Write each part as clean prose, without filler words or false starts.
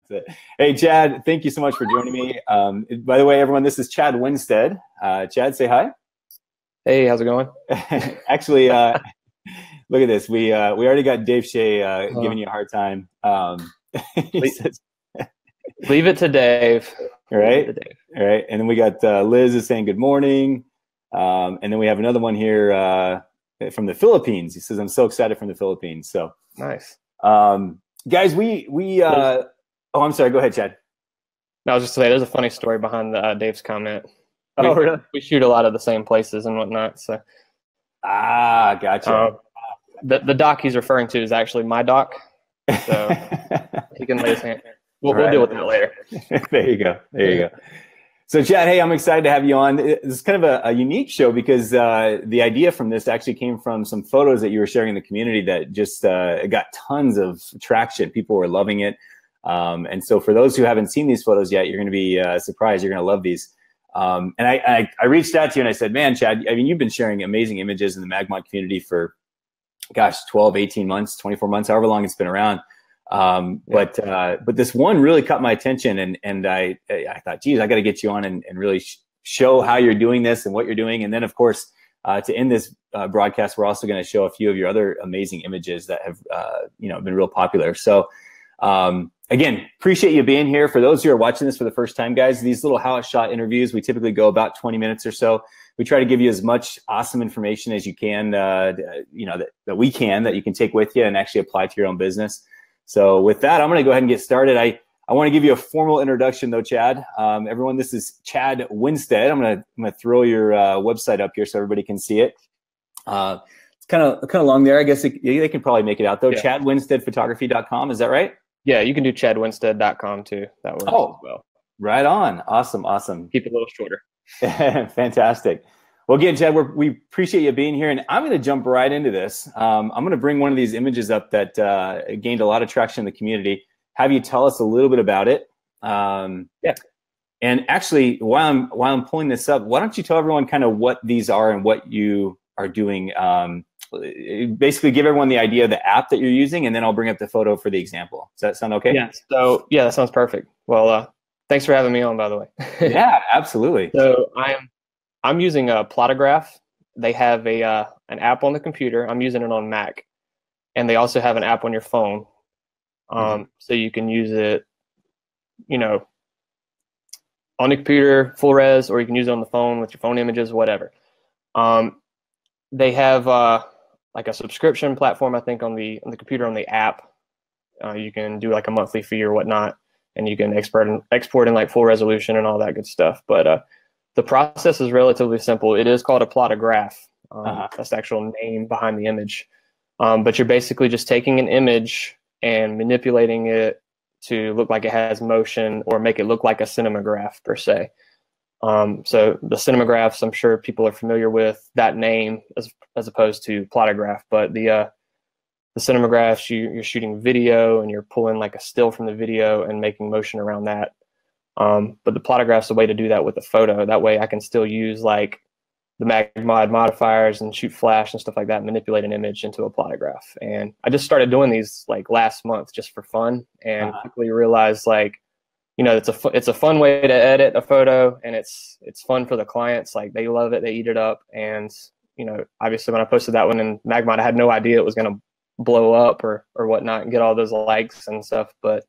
That's it. Hey, Chad, thank you so much for joining me. By the way, everyone, this is Chad Winstead. Chad, say hi. Hey, how's it going? Actually, look at this. We already got Dave Shea giving you a hard time. He says, leave it to Dave. Right. All right. And then we got Liz is saying good morning. And then we have another one here from the Philippines. He says, I'm so excited from the Philippines. So nice. Guys, oh, I'm sorry. Go ahead, Chad. No, I was just saying, there's a funny story behind Dave's comment. Oh, really? We shoot a lot of the same places and whatnot. So. Gotcha. The doc he's referring to is actually my doc. So he can lay his hand. We'll deal with that later. There you go. There you go. So, Chad, hey, I'm excited to have you on. This is kind of a unique show because the idea from this actually came from some photos that you were sharing in the community that just got tons of traction. People were loving it. And so for those who haven't seen these photos yet, you're going to be surprised. You're going to love these. And I reached out to you and I said, man, Chad, I mean, you've been sharing amazing images in the MagMod community for, gosh, 12, 18 months, 24 months, however long it's been around. But this one really caught my attention, and I thought, geez, I got to get you on and really show how you're doing this and what you're doing. And then, of course, to end this broadcast, we're also going to show a few of your other amazing images that have been real popular. So again, appreciate you being here. For those who are watching this for the first time, guys, these little how it shot interviews, we typically go about 20 minutes or so. We try to give you as much awesome information as you can, that we can, that you can take with you and actually apply to your own business. So with that, I'm going to go ahead and get started. I want to give you a formal introduction, though, Chad. Everyone, this is Chad Winstead. I'm going to throw your website up here so everybody can see it. It's kind of long there. I guess they can probably make it out, though. Yeah. ChadWinsteadPhotography.com. Is that right? Yeah, you can do ChadWinstead.com too. That works as well. Right on. Awesome. Awesome. Keep it a little shorter. Fantastic. Well, again, Chad, we appreciate you being here, and I'm going to jump right into this. I'm going to bring one of these images up that gained a lot of traction in the community. Have you tell us a little bit about it? Yeah. And actually, while I'm pulling this up, why don't you tell everyone kind of what these are and what you are doing? Basically, give everyone the idea of the app that you're using, and then I'll bring up the photo for the example. Does that sound okay? Yeah. So yeah, that sounds perfect. Well, thanks for having me on, by the way. Yeah, absolutely. So I'm using a Plotograph. They have an app on the computer. I'm using it on Mac, and they also have an app on your phone. So you can use it, on the computer, full res, or you can use it on the phone with your phone images, whatever. They have like a subscription platform, I think, on the computer, on the app. You can do like a monthly fee or whatnot, and you can export in like full resolution and all that good stuff. But the process is relatively simple. It is called a plotograph. That's the actual name behind the image. But you're basically just taking an image and manipulating it to look like it has motion or make it look like a cinemagraph per se. So the Cinemagraphs, I'm sure people are familiar with that name as opposed to plotograph. But the Cinemagraphs, you're shooting video and you're pulling like a still from the video and making motion around that. But the Plotograph's a way to do that with a photo. That way I can still use like the MagMod modifiers and shoot flash and stuff like that, manipulate an image into a Plotograph. And I just started doing these like last month just for fun, and quickly realized like, it's a fun way to edit a photo, and it's fun for the clients. Like they love it, they eat it up. And obviously when I posted that one in MagMod, I had no idea it was going to blow up or whatnot and get all those likes and stuff. But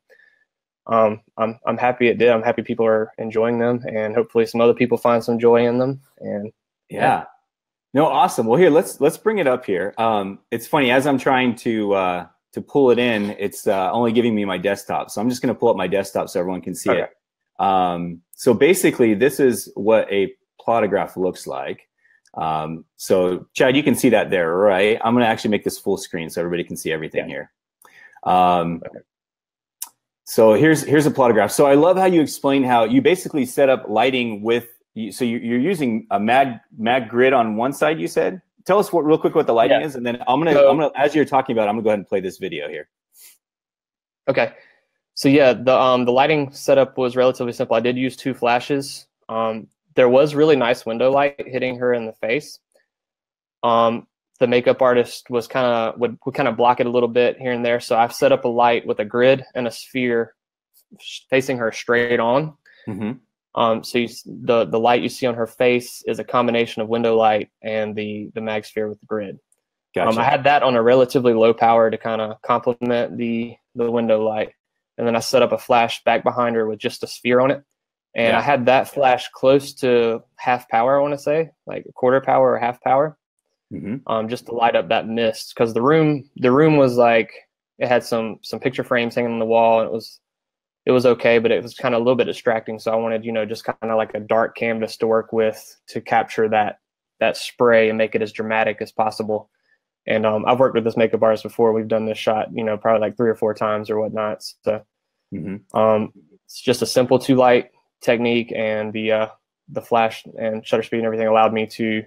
I'm happy it did. I'm happy people are enjoying them, and hopefully some other people find some joy in them. And yeah. No, awesome. Well, here, let's bring it up here. It's funny, as I'm trying to pull it in, it's only giving me my desktop. So I'm just going to pull up my desktop so everyone can see it. So basically, this is what a plotograph looks like. So Chad, you can see that there, right? I'm going to actually make this full screen so everybody can see everything here. So here's a plotograph. So I love how you explain how you basically set up lighting with. So you're using a MagGrid on one side, you said. Tell us real quick what the lighting is, and then I'm gonna as you're talking about it, I'm gonna go ahead and play this video here. Okay. So yeah, the lighting setup was relatively simple. I did use 2 flashes. There was really nice window light hitting her in the face. The makeup artist was would kind of block it a little bit here and there. So I've set up a light with a grid and a sphere facing her straight on. So the light you see on her face is a combination of window light and the MagSphere with the grid. Gotcha. I had that on a relatively low power to kind of complement the window light. And then I set up a flash back behind her with just a sphere on it. And I had that flash close to half power, I want to say, like a quarter power or half power, just to light up that mist. Because the room was like, it had some picture frames hanging on the wall, and it was okay, but it was kind of a little bit distracting. So I wanted, just kind of like a dark canvas to work with to capture that spray and make it as dramatic as possible. And I've worked with this makeup artist before. We've done this shot, probably like 3 or 4 times or whatnot. So it's just a simple 2-light technique, and the flash and shutter speed and everything allowed me to,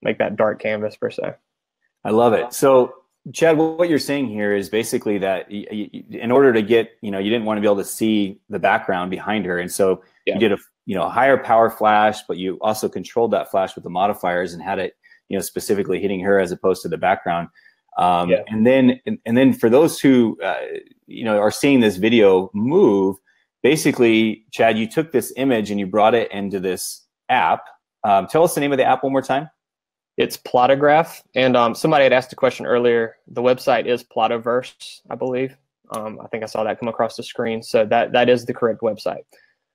make that dark canvas per se. I love it. So Chad, what you're saying here is basically that in order to get, you didn't want to be able to see the background behind her. And so you did a higher power flash, but you also controlled that flash with the modifiers and had it, specifically hitting her as opposed to the background. And then for those who, are seeing this video move, basically, Chad, you took this image and you brought it into this app. Tell us the name of the app one more time. It's Plotograph. And somebody had asked a question earlier. The website is Plotoverse, I believe. I think I saw that come across the screen. So that is the correct website.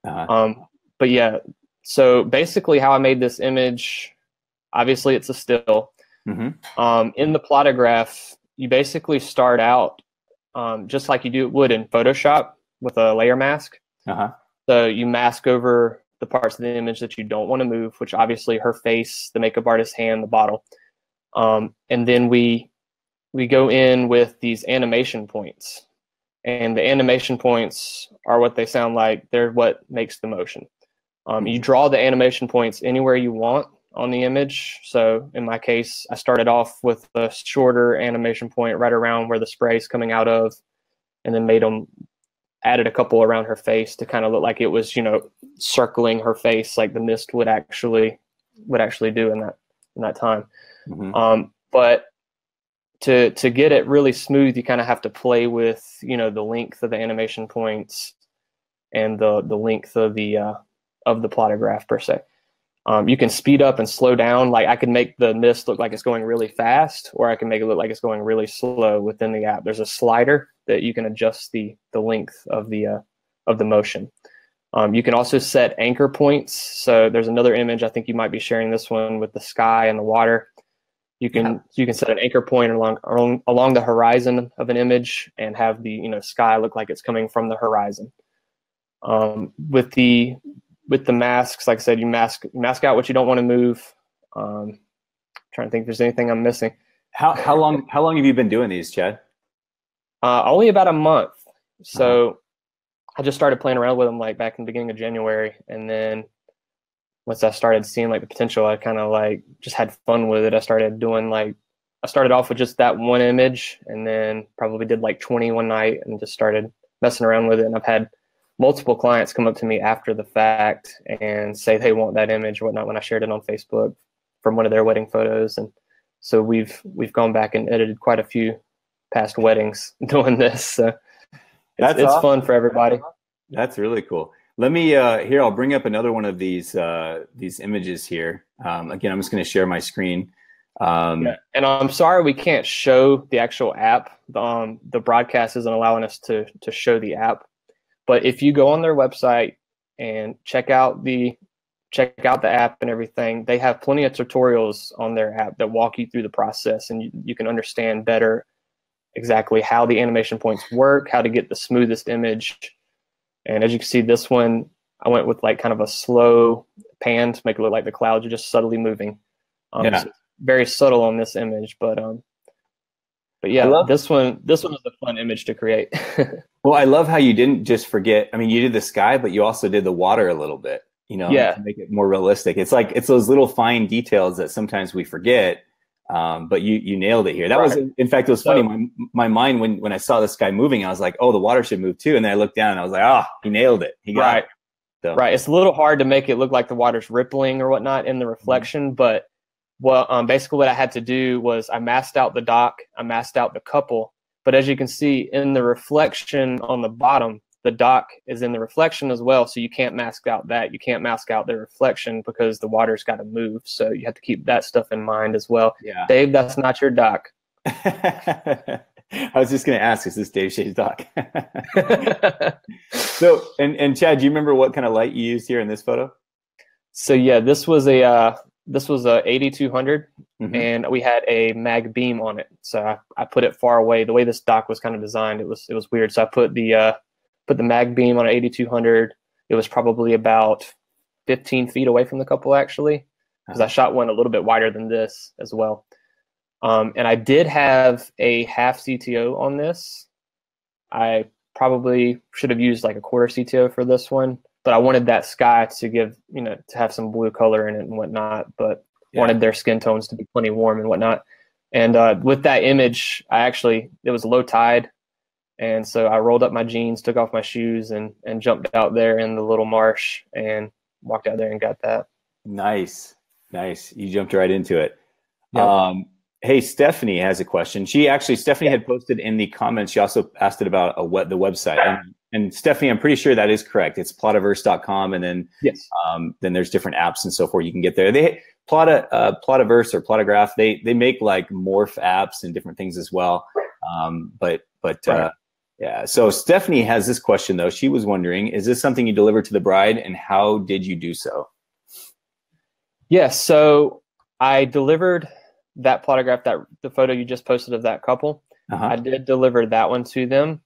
But yeah, so basically how I made this image, obviously it's a still. In the Plotograph, you basically start out just like you would in Photoshop with a layer mask. So you mask over the parts of the image that you don't want to move, which obviously her face, the makeup artist's hand, the bottle. And then we go in with these animation points. And the animation points are what they sound like. They're what makes the motion. You draw the animation points anywhere you want on the image. So in my case, I started off with a shorter animation point right around where the spray is coming out of, and then added a couple around her face to kind of look like it was, circling her face like the mist would actually do in that time. But to get it really smooth, you kind of have to play with, the length of the animation points and the length of the Plotograph per se. You can speed up and slow down. Like I can make the mist look like it's going really fast, or I can make it look like it's going really slow within the app. There's a slider that you can adjust the length of the motion. You can also set anchor points. So there's another image. I think you might be sharing this one with the sky and the water. You can set an anchor point along the horizon of an image and have the sky look like it's coming from the horizon. With the masks, like I said, you mask out what you don't want to move. Trying to think if there's anything I'm missing. How long have you been doing these, Chad? Only about a month. So I just started playing around with them like back in the beginning of January, and then once I started seeing like the potential, I kind of like just had fun with it. I started off with just that one image, and then probably did like 20 one night, and just started messing around with it. And I've had multiple clients come up to me after the fact and say they want that image or whatnot when I shared it on Facebook from one of their wedding photos. And so we've gone back and edited quite a few past weddings doing this. So it's awesome. Fun for everybody. That's really cool. Let me here. I'll bring up another one of these images here. Again, I'm just going to share my screen. And I'm sorry we can't show the actual app. The broadcast isn't allowing us to show the app. But if you go on their website and check out the app and everything, they have plenty of tutorials on their app that walk you through the process, and you can understand better exactly how the animation points work, how to get the smoothest image. And as you can see, this one, I went with like kind of a slow pan to make it look like the clouds are just subtly moving. So very subtle on this image, but yeah, this one is a fun image to create. Well, I love how you didn't just forget. I mean, you did the sky, but you also did the water a little bit, to make it more realistic. It's those little fine details that sometimes we forget, but you nailed it here. That was, in fact, it was funny. My mind, when I saw the sky moving, I was like, oh, the water should move too. And then I looked down and I was like, he nailed it. He got it. So. Right. It's a little hard to make it look like the water's rippling or whatnot in the reflection, but basically what I had to do was I masked out the dock, I masked out the couple, but as you can see in the reflection on the bottom, the dock is in the reflection as well, so you can't mask out that. You can't mask out the reflection because the water's got to move. So you have to keep that stuff in mind as well. Yeah. Dave, that's not your dock. I was just going to ask, is this Dave Shea's dock? So, and Chad, do you remember what kind of light you used here in this photo? So yeah, this was a 8200, and we had a mag beam on it. So I put it far away. The way this dock was kind of designed, it was weird. So I put the mag beam on an 8200. It was probably about 15 feet away from the couple, actually, because I shot one a little bit wider than this as well. And I did have a half CTO on this. I probably should have used like a quarter CTO for this one, but I wanted that sky to give, to have some blue color in it and whatnot, but wanted their skin tones to be plenty warm and whatnot. And with that image, it was low tide. And so I rolled up my jeans, took off my shoes, and jumped out there in the little marsh and walked out there and got that. Nice. You jumped right into it. Yep. Hey, Stephanie has a question. Stephanie had posted in the comments. She also asked it about the website. And Stephanie, I'm pretty sure that is correct. It's plotiverse.com, and then then there's different apps and so forth you can get there. Plotiverse or Plotograph, they make like morph apps and different things as well. Yeah. So Stephanie has this question though. She was wondering, is this something you delivered to the bride, and how did you do so? Yes. So I delivered that Plotograph, the photo you just posted of that couple. I did deliver that one to them.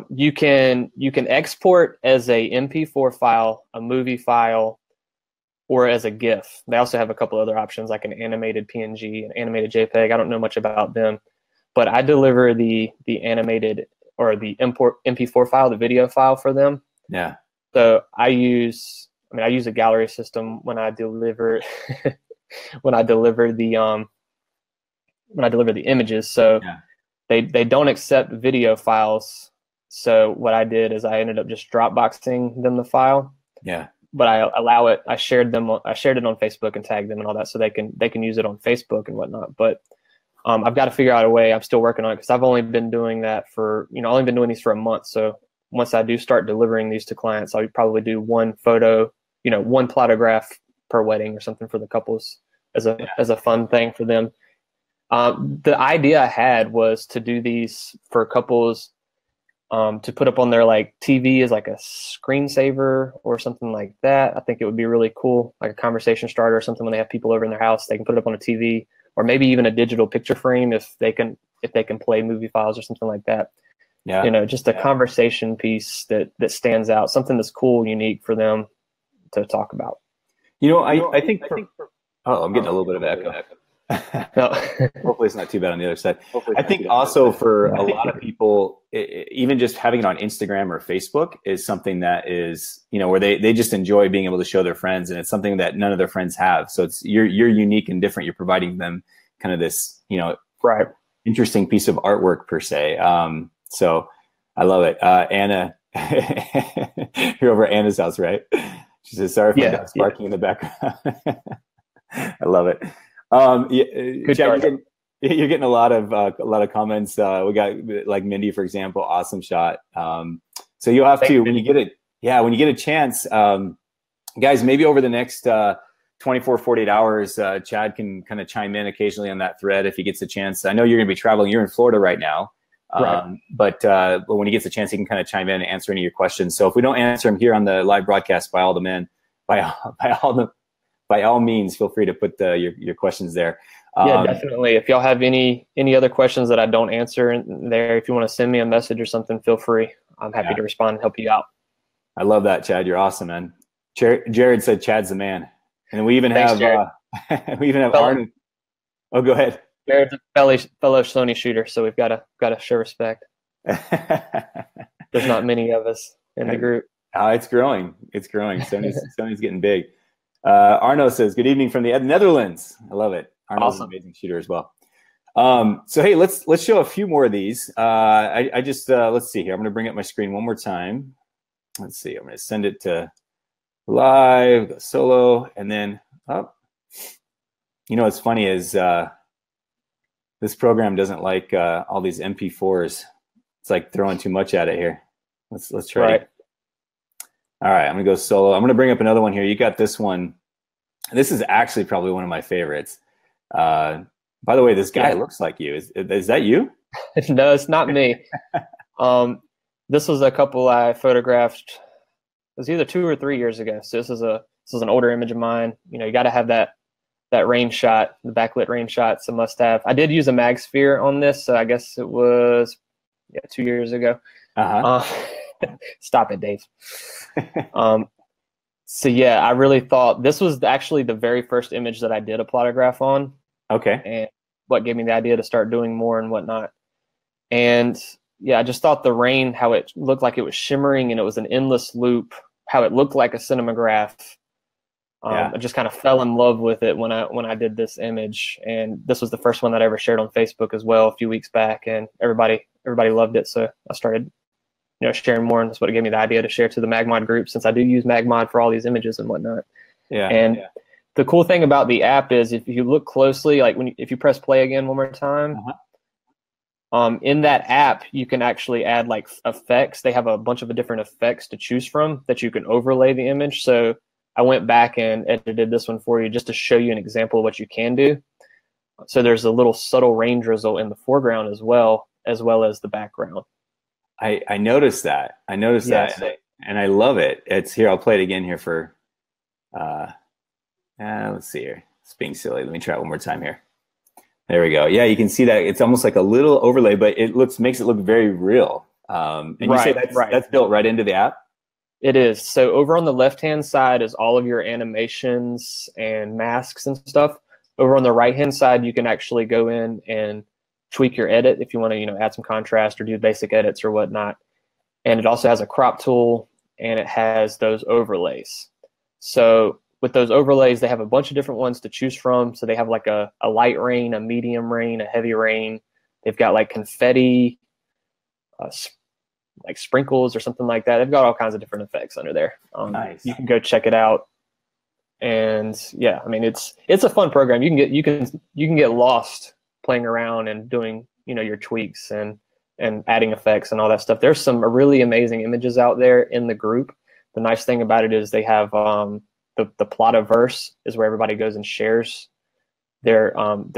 You can export as a MP4 file, a movie file, or as a GIF. They also have a couple other options like an animated PNG, an animated JPEG. I don't know much about them, but I deliver the animated or the MP4 file, the video file for them. Yeah. So I use a gallery system when I deliver when I deliver the images. So they don't accept video files. So what I did is I ended up just Dropboxing them the file. Yeah. But I allow it. I shared it on Facebook and tagged them and all that, so they can use it on Facebook and whatnot. But I've got to figure out a way. I'm still working on it because I've only been doing that for only been doing these for a month. So once I do start delivering these to clients, I'll probably do one photo, one Plotograph per wedding or something for the couples as a fun thing for them. The idea I had was to do these for couples. To put up on their like TV as like a screensaver or something like that. I think it would be really cool, like a conversation starter or something when they have people over in their house. They can put it up on a TV, or maybe even a digital picture frame if they can play movie files or something like that. Yeah, just a conversation piece that stands out, something that's cool, unique for them to talk about. I think. I'm getting a little bit of echo. Hopefully it's not too bad on the other side. I think also for a lot of people, even just having it on Instagram or Facebook is something that is, where they just enjoy being able to show their friends, and it's something that none of their friends have. So you're unique and different. You're providing them kind of this, interesting piece of artwork per se. So I love it. Anna, you're over at Anna's house, right? She says, sorry for my dog's barking in the background. I love it. Chad, you're getting a lot of comments. We got like Mindy, for example, awesome shot. So you'll have to, when you get a chance, guys, maybe over the next 24, 48 hours, Chad can kind of chime in occasionally on that thread if he gets a chance. I know you're going to be traveling. You're in Florida right now. But when he gets a chance, he can kind of chime in and answer any of your questions. So if we don't answer him here on the live broadcast, by all means, feel free to put your questions there. Yeah, definitely. If y'all have any other questions that I don't answer in there, if you want to send me a message or something, feel free. I'm happy to respond and help you out. I love that, Chad. You're awesome, man. Jared said Chad's the man, and we even have Arnold. Oh, go ahead. Jared's a fellow Sony shooter, so we've got to show respect. There's not many of us in the group. It's growing. Sony's getting big. Arno says, good evening from the Netherlands. I love it. Arno's an amazing shooter as well. So hey, let's show a few more of these. I just let's see here. I'm going to bring up my screen one more time. Let's see. I'm going to send it to live, go solo, and then what's funny is this program doesn't like all these MP4s. It's like throwing too much at it here. Let's try Right. it. All right, I'm gonna go solo. I'm gonna bring up another one here. You got this one. This is actually probably one of my favorites. By the way, this guy looks like you. Is that you? No, it's not me. This was a couple I photographed. It was either 2 or 3 years ago. So this is an older image of mine. You know, you got to have that rain shot, the backlit rain shot. It's a must-have. I did use a MagSphere on this, so I guess it was 2 years ago. Stop it, Dave. So yeah, I really thought this was actually the very first image that I did a plotograph on. Okay. And what gave me the idea to start doing more and whatnot. And yeah, I just thought the rain, how it looked like it was shimmering and it was an endless loop, how it looked like a cinemagraph. I just kind of fell in love with it when I did this image. And this was the first one that I ever shared on Facebook as well a few weeks back, and everybody loved it. So I started sharing more, and that's what gave me the idea to share to the MagMod group, since I do use MagMod for all these images and whatnot. And the cool thing about the app is if you look closely, like if you press play again one more time, in that app, you can actually add like effects. They have a bunch of different effects to choose from that you can overlay the image. So I went back and edited this one for you just to show you an example of what you can do. So there's a little subtle rain drizzle in the foreground as well as the background. I noticed that. That, and I love it. It's here. I'll play it again here for. Let's see here. It's being silly. Let me try it one more time here. There we go. Yeah, you can see that it's almost like a little overlay, but it makes it look very real. And you say that's built right into the app? It is. So over on the left-hand side is all of your animations and masks and stuff. Over on the right-hand side, you can actually go in and tweak your edit if you want to, add some contrast or do basic edits or whatnot. And it also has a crop tool, and it has those overlays. So with those overlays, they have a bunch of different ones to choose from. So they have like a light rain, a medium rain, a heavy rain. They've got like confetti, like sprinkles or something like that. They've got all kinds of different effects under there. Nice. You can go check it out. And yeah, I mean, it's a fun program. You can get lost playing around and doing, your tweaks and adding effects and all that stuff. There's some really amazing images out there in the group. The nice thing about it is they have the Plotaverse is where everybody goes and shares their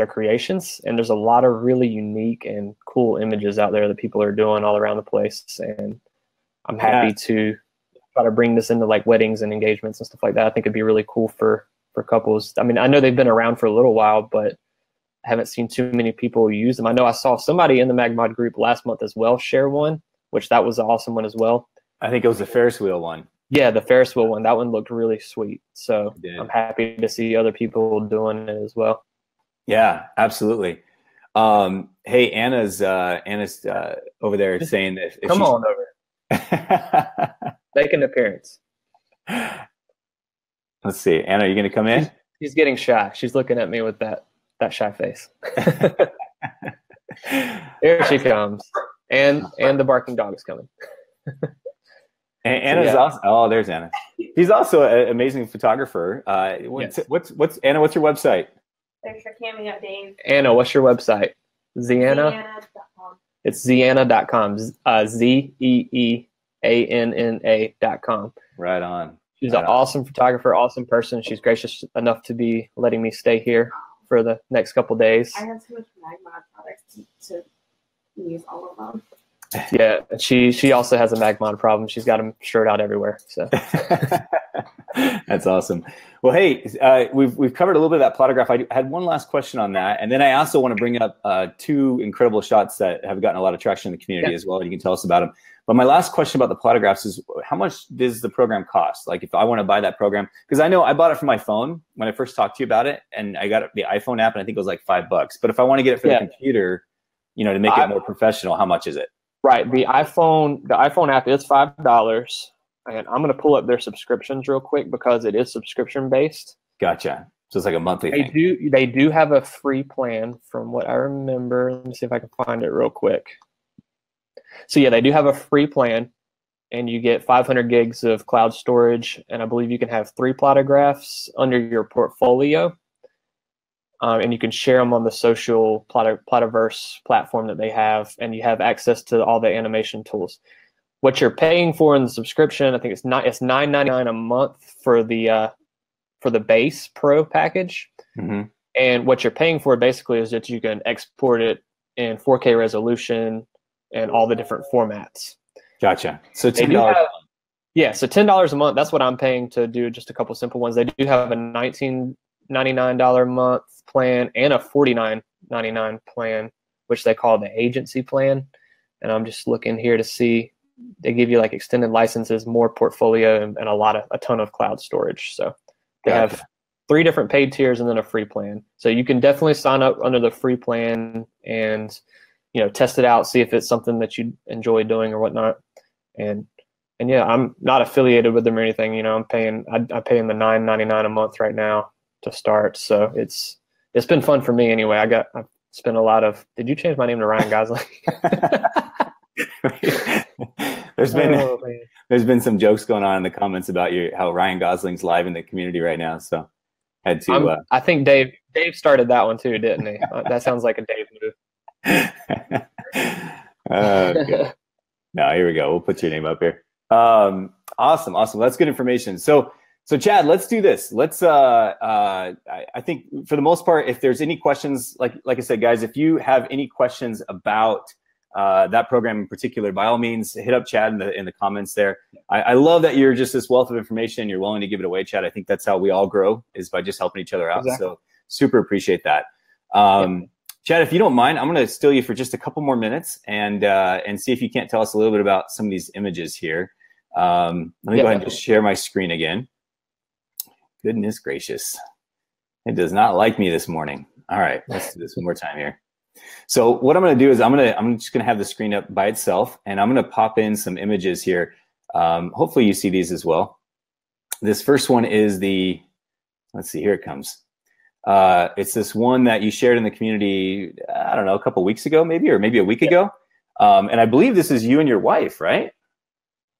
creations, and there's a lot of really unique and cool images out there that people are doing all around the place. And I'm happy to try to bring this into like weddings and engagements and stuff like that. I think it'd be really cool for couples. I mean, I know they've been around for a little while, but I haven't seen too many people use them. I know I saw somebody in the MagMod group last month as well share one, which that was an awesome one as well. I think it was the Ferris wheel one. Yeah, the Ferris wheel one. That one looked really sweet. So I'm happy to see other people doing it as well. Yeah, absolutely. Hey, Anna's over there saying that. Come on over. Make an appearance. Let's see. Anna, are you going to come in? She's getting shy. She's looking at me with that shy face. There she comes. And the barking dog is coming. And Anna's also, oh, there's Anna. She's also an amazing photographer. What's Anna, what's your website? Thanks for camming up, Dave. Anna, what's your website? Zeanna.com. It's Zeanna.com. ZEEANNA.com. Right on. She's an awesome photographer, awesome person. She's gracious enough to be letting me stay here for the next couple days. I have so much MagMod products to use all of them. Yeah, she also has a MagMod problem. She's got them straight out everywhere. So that's awesome. Well, hey, we've covered a little bit of that plotograph. I had one last question on that, and then I also want to bring up two incredible shots that have gotten a lot of traction in the community as well. And you can tell us about them. But my last question about the plotographs is, how much does the program cost? Like, if I want to buy that program, because I know I bought it for my phone when I first talked to you about it, and I got the iPhone app, and I think it was like $5. But if I want to get it for the computer, to make it more professional, how much is it? Right. The iPhone app is $5. And I'm going to pull up their subscriptions real quick because it is subscription based. Gotcha. So it's like a monthly thing. They do have a free plan from what I remember. Let me see if I can find it real quick. So yeah, they do have a free plan, and you get 500 gigs of cloud storage, and I believe you can have 3 plotographs under your portfolio. And you can share them on the social Plotaverse platform that they have, and you have access to all the animation tools. what you're paying for in the subscription, I think it's $9.99 a month for the base Pro package. Mm-hmm. And what you're paying for basically is that you can export it in 4K resolution and all the different formats. Gotcha. So $10. Yeah, so $10 a month. That's what I'm paying to do just a couple simple ones. They do have a $19.99 a month plan and a $49.99 plan, which they call the agency plan. And I'm just looking here to see. They give you like extended licenses, more portfolio, and a ton of cloud storage. So they have 3 different paid tiers and then a free plan. So you can definitely sign up under the free plan and, test it out, see if it's something that you enjoy doing or whatnot. And yeah, I'm not affiliated with them or anything. I'm paying the $9.99 a month right now to start. So it's been fun for me anyway. I've spent a lot of. Did you change my name to Ryan Gosling? There's been some jokes going on in the comments about how Ryan Gosling's live in the community right now. So I had to. I think Dave started that one too, didn't he? That sounds like a Dave move. Okay. No, here we go. We'll put your name up here. Awesome. That's good information. So Chad, let's do this. Let's. I think for the most part, if there's any questions, like I said, guys, if you have any questions about that program in particular, by all means, hit up Chad in the comments there. I love that you're just this wealth of information. You're willing to give it away, Chad. I think that's how we all grow, is by just helping each other out. Exactly. So super appreciate that. Chad, if you don't mind, I'm going to steal you for just a couple more minutes and see if you can't tell us a little bit about some of these images here. Let me go ahead and just share my screen again. Goodness gracious. It does not like me this morning. All right, let's do this one more time here. So what I'm going to do is I'm just going to have the screen up by itself, and I'm going to pop in some images here. Hopefully you see these as well. This first one is let's see, here it comes. It's this one that you shared in the community, I don't know, a couple weeks ago maybe, or maybe a week ago. And I believe this is you and your wife, right?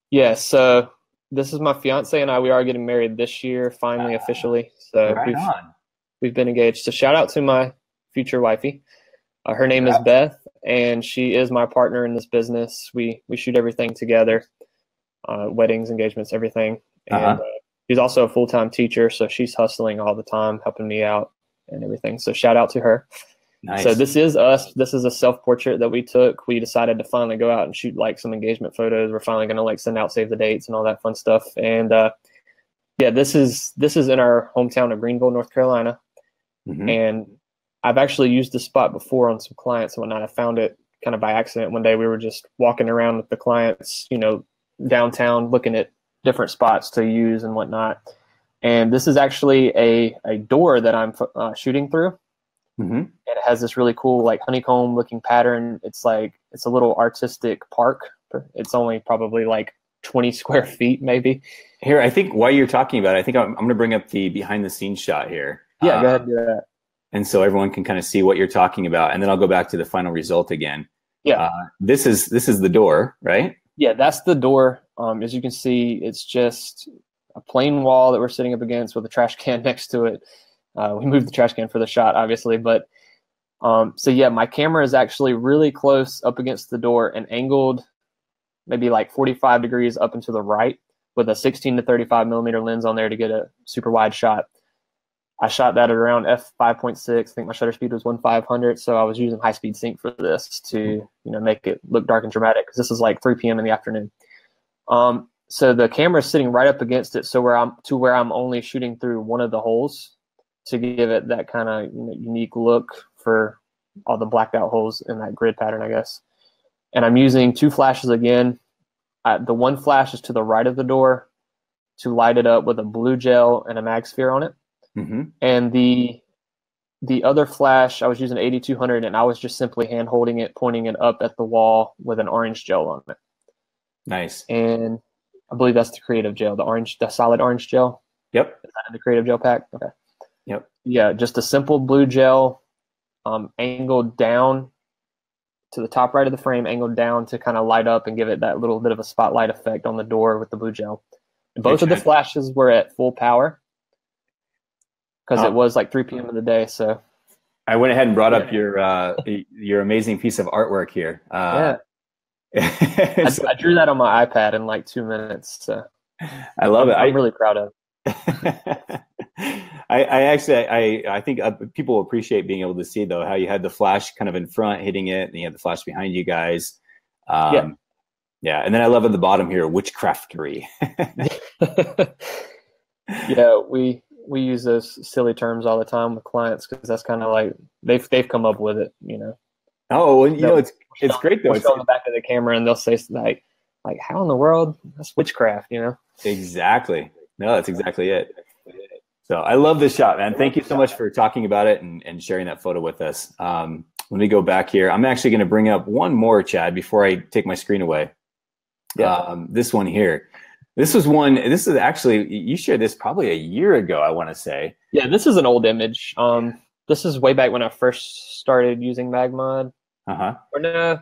Yes. So this is my fiance and I. We are getting married this year, finally, officially. So we've been engaged. So shout out to my future wifey. Her name is Beth, and she is my partner in this business. We shoot everything together, weddings, engagements, everything. And she's also a full-time teacher, so she's hustling all the time, helping me out and everything. So shout out to her. Nice. So this is us. This is a self-portrait that we took. We decided to finally go out and shoot like some engagement photos. We're finally going to send out save the dates and all that fun stuff. And this is in our hometown of Greenville, North Carolina. Mm-hmm. And I've actually used this spot before on some clients and whatnot. I found it kind of by accident. One day we were just walking around with the clients, downtown, looking at different spots to use and whatnot. And this is actually a door that I'm shooting through. Mm-hmm. And it has this really cool honeycomb looking pattern. It's a little artistic park. It's only probably 20 square feet maybe. Here, I think while you're talking about it, I think I'm going to bring up the behind the scenes shot here. Yeah, go ahead and do that. And so everyone can kind of see what you're talking about. And then I'll go back to the final result again. Yeah. This is the door, right? Yeah, that's the door. As you can see, it's just a plain wall that we're sitting up against with a trash can next to it. We moved the trash can for the shot, obviously. But so yeah, my camera is actually really close up against the door and angled maybe 45 degrees up and to the right with a 16 to 35 millimeter lens on there to get a super wide shot. I shot that at around f5.6. I think my shutter speed was 1/500. So I was using high speed sync for this to make it look dark and dramatic, because this is 3 p.m. in the afternoon. So the camera is sitting right up against it, so where I'm only shooting through one of the holes to give it that kind of unique look for all the blacked out holes in that grid pattern, I guess. And I'm using 2 flashes again. The one flash is to the right of the door to light it up with a blue gel and a MagSphere on it. Mm-hmm. And the other flash, I was using 8200, and I was just simply hand holding it, pointing it up at the wall with an orange gel on it. Nice. And I believe that's the creative gel, the solid orange gel. Yep. Is that in the creative gel pack? Okay. Yep. Yeah, just a simple blue gel, angled down to the top right of the frame, angled down to kind of light up and give it that little bit of a spotlight effect on the door with the blue gel. And both of the flashes were at full power, because it was 3 p.m. of the day. So I went ahead and brought up your amazing piece of artwork here. I drew that on my iPad in like 2 minutes. So I love it. I'm really proud of it. I think people appreciate being able to see though how you had the flash kind of in front hitting it, and you had the flash behind you guys. Yeah, and then I love at the bottom here, witchcraftery. Yeah, we use those silly terms all the time with clients because that's kind of like they've come up with it, you know. Oh, well, you know, it's great though. It's on the back of the camera, and they'll say like how in the world? That's witchcraft, you know. Exactly. No, that's exactly it. So I love this shot, man. Thank you so much for talking about it and sharing that photo with us. Let me go back here. I'm actually going to bring up one more, Chad, before I take my screen away. Yeah. This one here. This is actually, you shared this probably a year ago, I want to say. Yeah, this is an old image. This is way back when I first started using MagMod. Or no,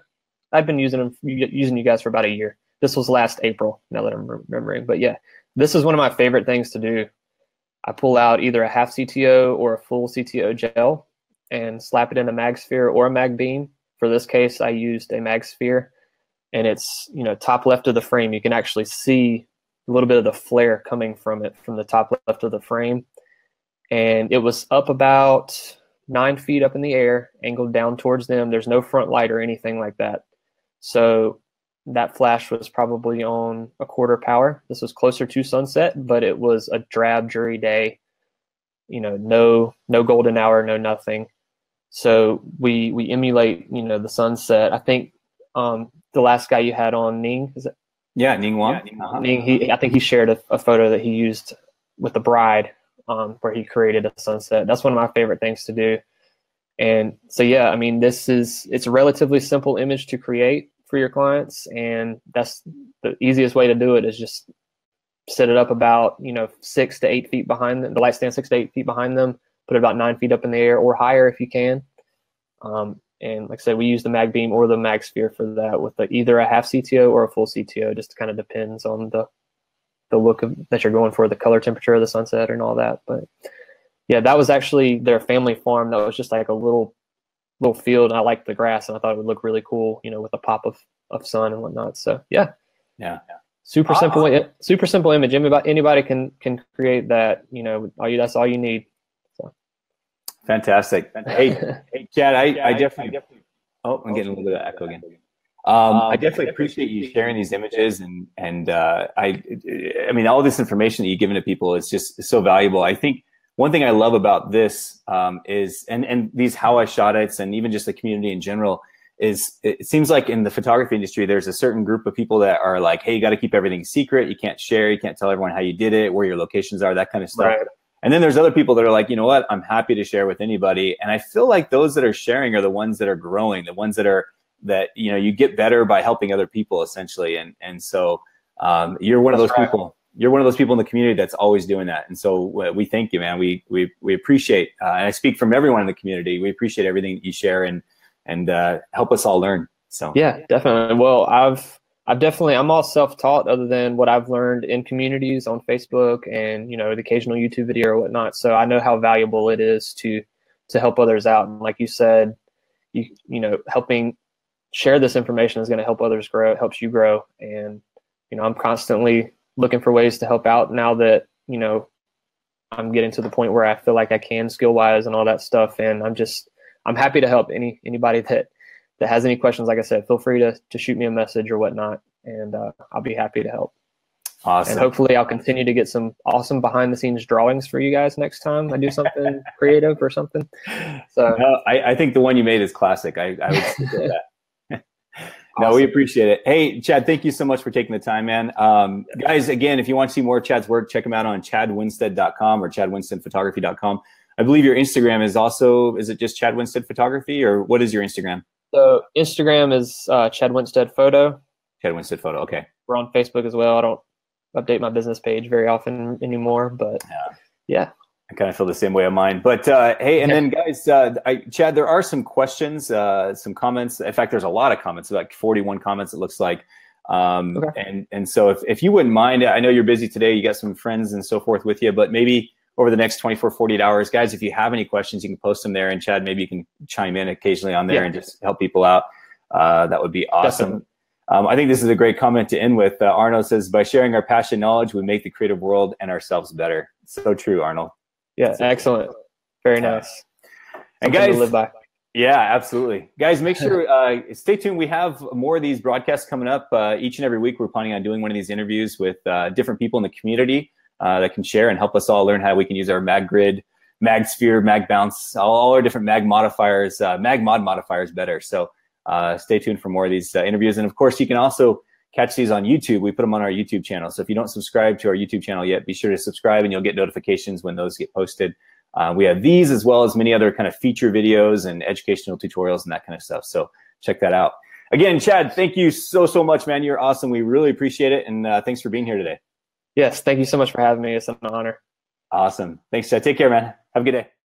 I've been using you guys for about a year. This was last April, now that I'm remembering. But yeah, this is one of my favorite things to do. I pull out either a half CTO or a full CTO gel and slap it in a MagSphere or a MagBeam. For this case, I used a MagSphere, and it's, you know, top left of the frame. You can actually see a little bit of the flare coming from it from the top left of the frame. And it was up about 9 feet up in the air, angled down towards them. There's no front light or anything like that. So that flash was probably on a quarter power. This was closer to sunset, but it was a drab, dreary day. You know, no golden hour, no nothing. So we emulate, you know, the sunset. I think the last guy you had on, Ning, is it? Yeah, Ning Wang. Ning, I think he shared a photo that he used with the bride, where he created a sunset. That's one of my favorite things to do. And so, yeah, I mean, it's a relatively simple image to create for your clients, and that's the easiest way to do it is just set it up about, you know, 6 to 8 feet behind them, the light stand 6 to 8 feet behind them, put it about 9 feet up in the air or higher if you can. And like I said, we use the MagBeam or the MagSphere for that with either a half CTO or a full CTO. Just kind of depends on the look that you're going for, the color temperature of the sunset and all that. But yeah, that was actually their family farm. That was just like a little field, and I liked the grass, and I thought it would look really cool, you know, with a pop of sun and whatnot. So yeah. Super simple image. Anybody can create that. You know, that's all you need. So. Fantastic. Hey, Chad, I definitely. Oh, I'm getting a little bit of echo again. I definitely appreciate you sharing these images, and I mean, all this information that you've given to people is just so valuable. I think one thing I love about this is, and these how I shot it's, and even just the community in general, is it seems like in the photography industry, there's a certain group of people that are like, hey, you got to keep everything secret. You can't share. You can't tell everyone how you did it, where your locations are, that kind of stuff. Right. And then there's other people that are like, you know what, I'm happy to share with anybody. And I feel like those that are sharing are the ones that are growing, the ones that you know, you get better by helping other people essentially. And so you're one of those people. You're one of those people in the community that's always doing that. And so we thank you, man. We appreciate, and I speak from everyone in the community. We appreciate everything that you share and help us all learn. So yeah, definitely. Well, I'm all self-taught other than what I've learned in communities on Facebook and, you know, the occasional YouTube video or whatnot. So I know how valuable it is to help others out. And like you said, you know, helping share this information is going to help others grow. It helps you grow. And, you know, I'm constantly looking for ways to help out now that, you know, I'm getting to the point where I feel like I can skill-wise and all that stuff. And I'm happy to help anybody that has any questions. Like I said, feel free to shoot me a message or whatnot, and I'll be happy to help. Awesome. And hopefully I'll continue to get some awesome behind-the-scenes drawings for you guys next time I do something creative or something. So I think the one you made is classic. I would stick with that. No, awesome. We appreciate it. Hey, Chad, thank you so much for taking the time, man. Guys, again, if you want to see more of Chad's work, check him out on chadwinstead.com or chadwinsteadphotography.com. I believe your Instagram is also, is it just Chad Winstead Photography, or what is your Instagram? So Instagram is Chad Winstead Photo. Chad Winstead Photo, okay. We're on Facebook as well. I don't update my business page very often anymore, but yeah. I kind of feel the same way on mine. But hey, and then guys, Chad, there are some questions, some comments. In fact, there's a lot of comments, like 41 comments, it looks like. Okay. And so if you wouldn't mind, I know you're busy today, you got some friends and so forth with you, but maybe over the next 24, 48 hours, guys, if you have any questions, you can post them there. And Chad, maybe you can chime in occasionally on there and just help people out. That would be awesome. I think this is a great comment to end with. Arno says, by sharing our passion and knowledge, we make the creative world and ourselves better. So true, Arnold. Yeah, excellent. Very nice. And Something guys, to live by. Yeah, absolutely. Guys, make sure, stay tuned. We have more of these broadcasts coming up. Each and every week, we're planning on doing one of these interviews with different people in the community that can share and help us all learn how we can use our MagGrid, MagSphere, MagBounce, all our different Mag modifiers, MagMod modifiers better. So stay tuned for more of these interviews. And of course, you can also catch these on YouTube. We put them on our YouTube channel. So if you don't subscribe to our YouTube channel yet, be sure to subscribe and you'll get notifications when those get posted. We have these as well as many other kind of feature videos and educational tutorials and that kind of stuff. So check that out. Again, Chad, thank you so much, man. You're awesome. We really appreciate it. And thanks for being here today. Yes, thank you so much for having me. It's an honor. Awesome. Thanks, Chad. Take care, man. Have a good day.